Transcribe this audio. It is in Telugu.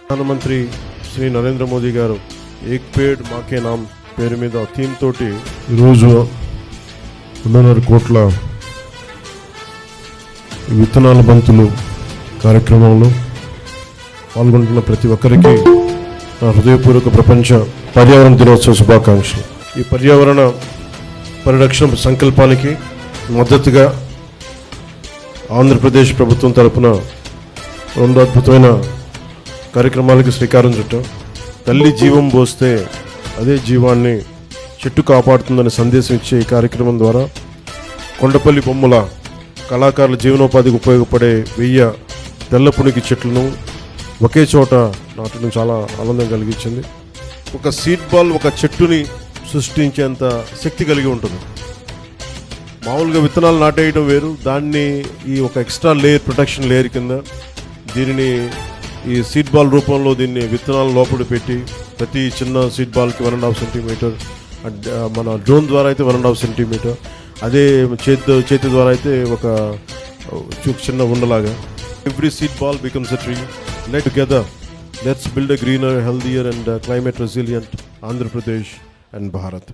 ప్రధానమంత్రి శ్రీ నరేంద్ర మోదీ గారు ఏక్ పేడ్ మాకే నామ్ పేరు మీద థీమ్ తోటి ఈరోజు 2.5 కోట్ల విత్తనాల బంతులు కార్యక్రమంలో పాల్గొంటున్న ప్రతి ఒక్కరికి నా హృదయపూర్వక ప్రపంచ పర్యావరణ దినోత్సవ శుభాకాంక్షలు. ఈ పర్యావరణ పరిరక్షణ సంకల్పానికి మద్దతుగా ఆంధ్రప్రదేశ్ ప్రభుత్వం తరపున 2 అద్భుతమైన కార్యక్రమాలకి శ్రీకారం చుట్టాం. తల్లి జీవం పోస్తే అదే జీవాన్ని చెట్టు కాపాడుతుందనే సందేశం ఇచ్చే ఈ కార్యక్రమం ద్వారా కొండపల్లి బొమ్మల కళాకారుల జీవనోపాధికి ఉపయోగపడే 1000 తెల్లపునికి చెట్లను ఒకే చోట నాటడం చాలా ఆనందం కలిగించింది. ఒక సీడ్ బాల్ ఒక చెట్టుని సృష్టించేంత శక్తి కలిగి ఉంటుంది. మామూలుగా విత్తనాలు నాటేయడం వేరు, దాన్ని ఈ ఒక ఎక్స్ట్రా లేయర్ ప్రొటెక్షన్ లేయర్ కింద దీనిని ఈ సీడ్ బాల్ రూపంలో దీన్ని విత్తనాల లోపల పెట్టి ప్రతి చిన్న సీడ్ బాల్కి 1.5 సెంటీమీటర్, మన డ్రోన్ ద్వారా అయితే 1.5 సెంటీమీటర్, అదే చేతి ద్వారా అయితే ఒక చిన్న ఉండలాగా. Every seed ball becomes a tree. Let together let's build a greener, healthier and climate resilient Andhra Pradesh and Bharat.